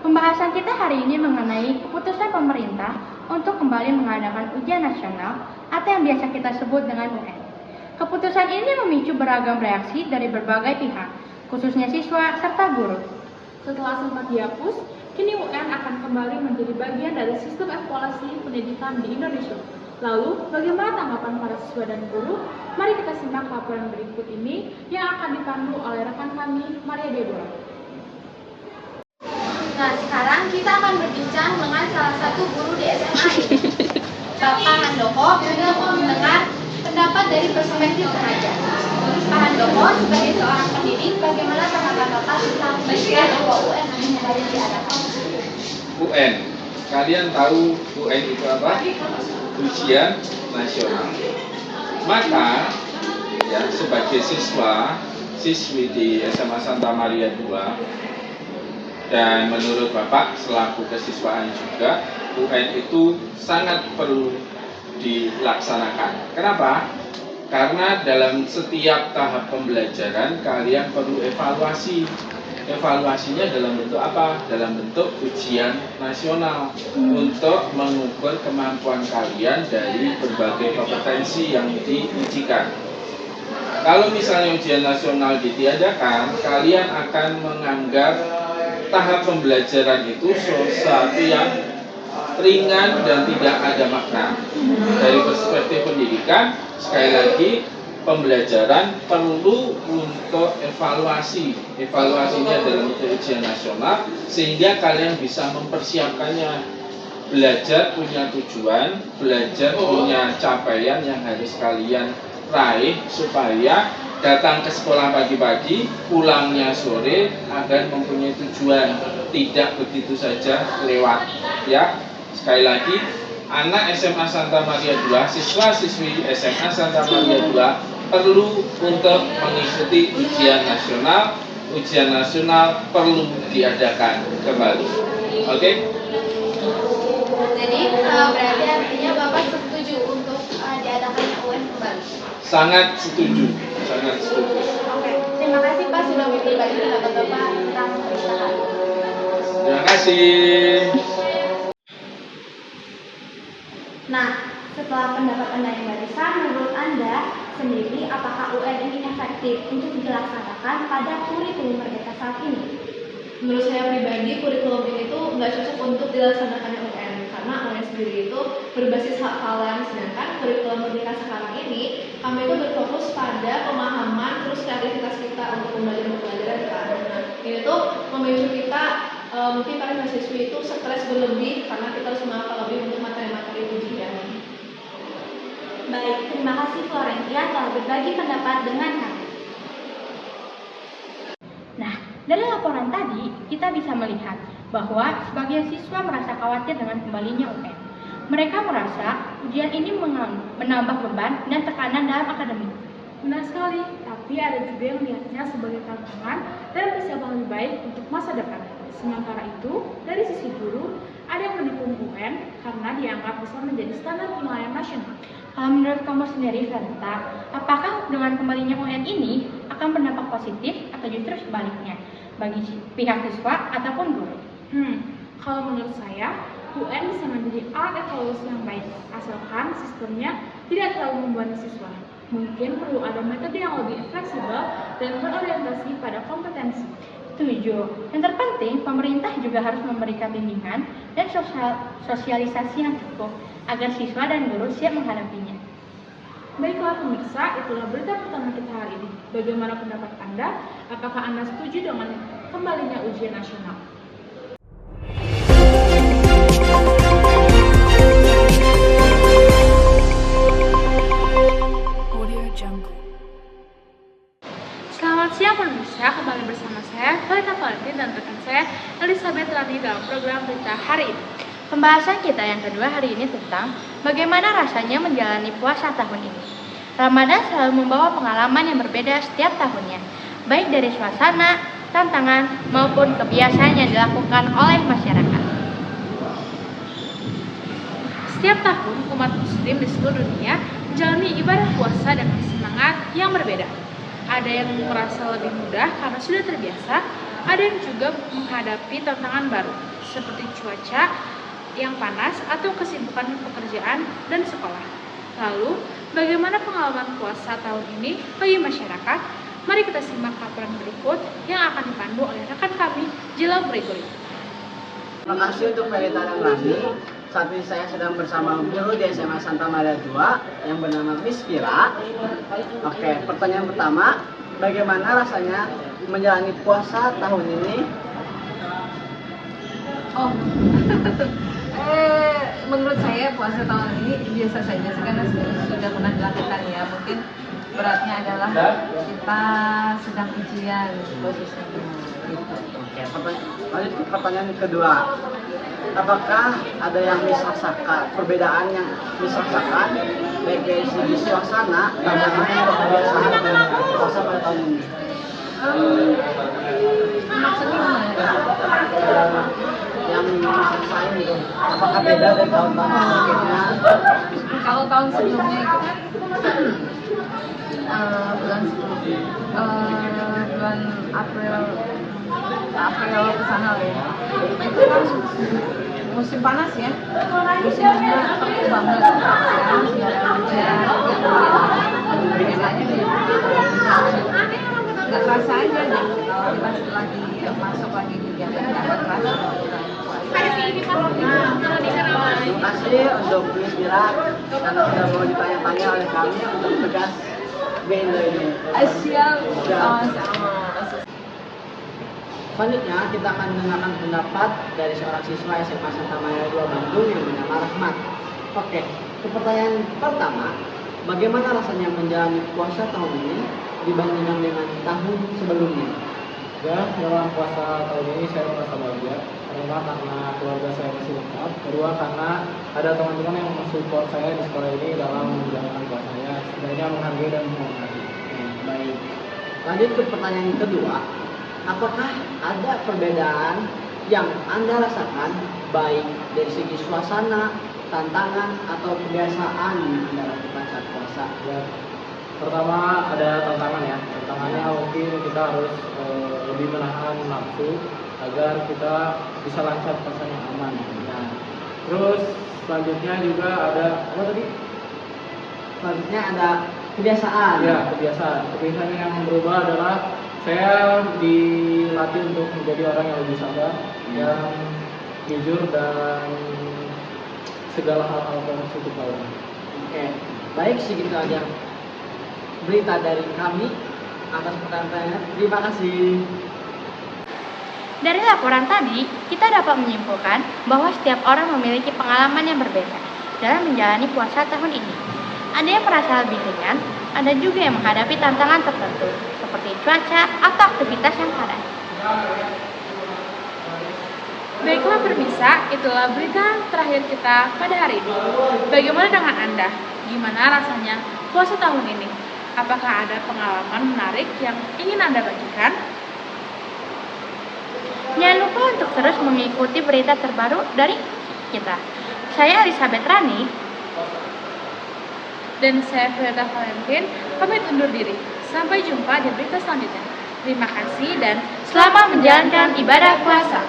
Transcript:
Pembahasan kita hari ini mengenai keputusan pemerintah untuk kembali mengadakan ujian nasional atau yang biasa kita sebut dengan UN. Keputusan ini memicu beragam reaksi dari berbagai pihak, khususnya siswa serta guru. Setelah sempat dihapus, kini UN akan kembali menjadi bagian dari sistem evaluasi pendidikan di Indonesia. Lalu, bagaimana tanggapan para siswa dan guru? Mari kita simak laporan berikut ini yang akan dipandu oleh rekan kami, Maria Deborah. Nah, sekarang kita akan berbincang dengan salah satu guru di SMA ini. Bapak Handoko juga mau mendengar pendapat dari perspektif remaja. Pak Handoko, sebagai seorang pendidik, bagaimana tanggapan Bapak tentang berita bahwa UN akan kembali diadakan? UN, kalian tahu UN itu apa? Ujian nasional. Maka, ya sebagai siswi di SMA Santa Maria II, dan menurut Bapak selaku kesiswaan juga, UN itu sangat perlu dilaksanakan. Kenapa? Karena dalam setiap tahap pembelajaran kalian perlu evaluasi. Evaluasinya dalam bentuk apa? Dalam bentuk ujian nasional untuk mengukur kemampuan kalian dari berbagai kompetensi yang diujikan. Kalau misalnya ujian nasional ditiadakan, kalian akan menganggap tahap pembelajaran itu sesuatu yang ringan dan tidak ada makna. Dari perspektif pendidikan, sekali lagi, pembelajaran perlu untuk evaluasi. Evaluasinya dalam ujian nasional, sehingga kalian bisa mempersiapkannya. Belajar punya tujuan, belajar punya capaian yang harus kalian raih supaya datang ke sekolah pagi-pagi, pulangnya sore agar mempunyai tujuan, tidak begitu saja lewat. Ya, sekali lagi, anak SMA Santa Maria II, siswa-siswi SMA Santa Maria II perlu untuk mengikuti ujian nasional. Ujian nasional perlu diadakan kembali. Oke? Jadi, berarti artinya Bapak setuju untuk diadakannya UN kembali? Sangat setuju. Sangat setuju. Oke, terima kasih Pak sudah berbagi pendapat Bapak tentang berita hari ini. Terima kasih. Nah, setelah pendapat Anda yang barusan, menurut Anda sendiri, apakah UN ini efektif untuk dilaksanakan pada kurikulum Merdeka saat ini? Menurut saya pribadi, kurikulum ini tuh nggak cocok untuk dilaksanakannya UN karena UN sendiri itu berbasis hafalan, sedangkan kurikulum Merdeka sekarang ini kami itu berfokus pada pemahaman terus kreativitas kita untuk pembelajaran kan. Nah, ini tuh memicu kita mungkin para mahasiswi itu stres berlebih karena kita harus menghafal lebih untuk materi-materi ujian. Baik, terima kasih Florentia telah berbagi pendapat dengan kami. Nah, dari laporan tadi, kita bisa melihat bahwa sebagian siswa merasa khawatir dengan kembalinya UN. Mereka merasa ujian ini menambah beban dan tekanan dalam akademik. Benar sekali, tapi ada juga yang melihatnya sebagai tantangan dan persiapan lebih baik untuk masa depan. Sementara itu, dari sisi guru, ada yang mendukung UN karena dianggap bisa menjadi standar penilaian nasional. Kalau menurut kamu sendiri, Verta, apakah dengan kembalinya UN ini akan berdampak positif atau justru sebaliknya bagi pihak siswa ataupun guru? Kalau menurut saya, UN bisa menjadi alat evaluasi yang baik, asalkan sistemnya tidak terlalu membebani siswa. Mungkin perlu ada metode yang lebih fleksibel dan berorientasi pada kompetensi. Setuju. Yang terpenting, pemerintah juga harus memberikan bimbingan dan sosialisasi yang cukup agar siswa dan guru siap menghadapinya. Baiklah pemirsa, itulah berita pertama kita hari ini. Bagaimana pendapat Anda? Apakah Anda setuju dengan kembalinya ujian nasional? Selamat siang pemirsa, kembali bersama saya Valita Valentin dan rekan saya Elizabeth Rani dalam program berita hari ini. Pembahasan kita yang kedua hari ini tentang bagaimana rasanya menjalani puasa tahun ini. Ramadan selalu membawa pengalaman yang berbeda setiap tahunnya, baik dari suasana, tantangan, maupun kebiasaan yang dilakukan oleh masyarakat. Setiap tahun, umat muslim di seluruh dunia menjalani ibadah puasa dengan semangat yang berbeda. Ada yang merasa lebih mudah karena sudah terbiasa, ada yang juga menghadapi tantangan baru, seperti cuaca yang panas atau kesibukan pekerjaan dan sekolah. Lalu, bagaimana pengalaman puasa tahun ini bagi masyarakat? Mari kita simak laporan berikut yang akan dipandu oleh rekan kami, Jila Gregory. Terima kasih untuk Verita dan Rani. Saat ini saya sedang bersama guru di SMA Santa Maria II yang bernama Miss Vira. Oke, pertanyaan pertama, bagaimana rasanya menjalani puasa tahun ini? Oh, menurut saya puasa tahun ini biasa saja sih, karena sudah pernah dilakukan ya. Mungkin beratnya adalah kita sedang ujian posisinya. Gitu. Oke, lanjut ke pertanyaan kedua. Apakah ada yang rasakan perbedaan yang rasakan baik dari segi suasana, tantangan atau kebiasaan puasa pada tahun ini? Maksudnya gimana? Yang rasain gitu, apakah beda dari tahun-tahun sebelumnya? Kalau tahun sebelumnya itu kan bulan April ke sana lah ya. Itu kan musim panas ya. Musimnya terik banget. Sekarang sudah ada hujan. Biasanya nggak terasa aja deh kalau kita lagi masuk lagi kegiatan nggak terasa. Terima kasih untuk Miss Mira karena sudah mau ditanya-tanya oleh kami untuk tugas Indo ini. Siap, sama-sama. Selanjutnya kita akan mendengarkan pendapat dari seorang siswa SMA Santa Maria II Bandung yang bernama Rahmat. Oke, ke pertanyaan pertama, bagaimana rasanya menjalani puasa tahun ini dibandingkan dengan tahun sebelumnya? Ya, dalam puasa tahun ini saya merasa bahagia. Pertama karena keluarga saya masih lengkap. Kedua karena ada teman-teman yang mensupport saya di sekolah ini dalam menjalankan puasanya. Sebenarnya menghargai dan menghormati. Baik. Lanjut ke pertanyaan kedua, apakah ada perbedaan yang Anda rasakan baik dari segi suasana, tantangan atau kebiasaan yang Anda lakukan saat puasa? Ya, pertama ada tantangan ya. Tantangannya mungkin kita harus lebih menahan nafsu agar kita bisa lancar puasanya aman. Nah, terus selanjutnya juga ada apa tadi? Selanjutnya ada kebiasaan. Ya, kebiasaan. Kebiasaan yang berubah adalah saya dilatih untuk menjadi orang yang lebih sabar, yang jujur dan segala hal-hal positif lainnya. Oke, baik segitu aja berita dari kami atas pertanyaan. Terima kasih. Dari laporan tadi, kita dapat menyimpulkan bahwa setiap orang memiliki pengalaman yang berbeda dalam menjalani puasa tahun ini. Ada yang merasa lebih ringan, ada juga yang menghadapi tantangan tertentu, seperti cuaca atau aktivitas yang padat. Baiklah pemirsa, itulah berita terakhir kita pada hari ini. Bagaimana dengan Anda? Gimana rasanya puasa tahun ini? Apakah ada pengalaman menarik yang ingin Anda bagikan? Jangan lupa untuk terus mengikuti berita terbaru dari kita. Saya Elizabeth Rani dan saya Freda Valentin pamit undur diri. Sampai jumpa di berita selanjutnya. Terima kasih dan selamat menjalankan ibadah puasa.